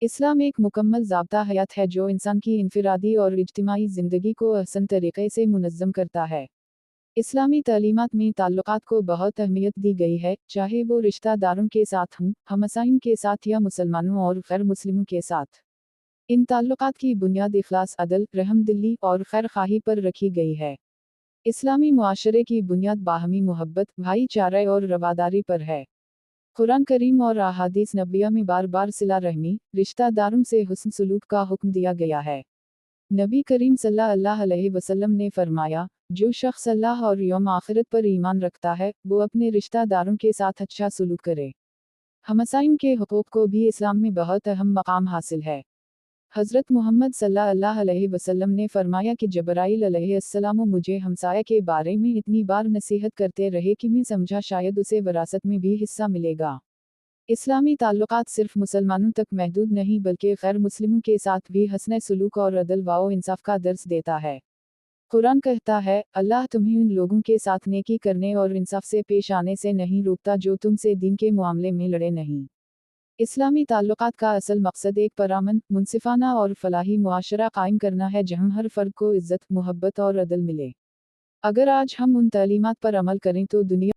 इस्लाम एक मुकम्मल ज़ाब्ता हयात है जो इंसान की इनफरादी और इज्तिमाई ज़िंदगी को अहसन तरीक़े से मुनज़्ज़म करता है। इस्लामी तालीमात में ताल्लुकात को बहुत अहमियत दी गई है, चाहे वो रिश्तेदारों के साथ हों, हमसाइन के साथ या मुसलमानों और गैर मुस्लिमों के साथ। इन ताल्लुकात की बुनियाद इखलास, अदल, रहमदिली और खैर खाही पर रखी गई है। इस्लामी मुआशरे की बुनियाद बाहमी मोहब्बत, भाईचारे और रवादारी पर है। कुरान करीम और अहादीस नबिया में बार बार सिला रहमी, रिश्तेदारों से हुस्न सलूक का हुक्म दिया गया है। नबी करीम सल्लल्लाहु अलैहि वसल्लम ने फरमाया, जो शख्स अल्लाह और यौम आखिरत पर ईमान रखता है, वो अपने रिश्तेदारों के साथ अच्छा सलूक करे। हमसाइन के हुकूक को भी इस्लाम में बहुत अहम मकाम हासिल है। हज़रत मोहम्मद सल्लल्लाहु अलैहि वसल्लम ने फरमाया कि जबराइल अलैहिस्सलाम मुझे हमसाया के बारे में इतनी बार नसीहत करते रहे कि मैं समझा शायद उसे विरासत में भी हिस्सा मिलेगा। इस्लामी ताल्लुकात सिर्फ मुसलमानों तक महदूद नहीं बल्कि गैर मुस्लिमों के साथ भी हस्न सलूक और अदल व इंसाफ का दर्स देता है। कुरान कहता है, अल्लाह तुम्हें उन लोगों के साथ नेकी करने और इंसाफ से पेश आने से नहीं रोकता जो तुमसे दीन के मामले में लड़े नहीं। इस्लामी ताल्लुकात का असल मकसद एक पुरअमन, मुनसिफाना और फलाही मुआशरा कायम करना है जहाँ हर फर्द को इज्जत, मोहब्बत और अदल मिले। अगर आज हम उन तालीमात पर अमल करें तो दुनिया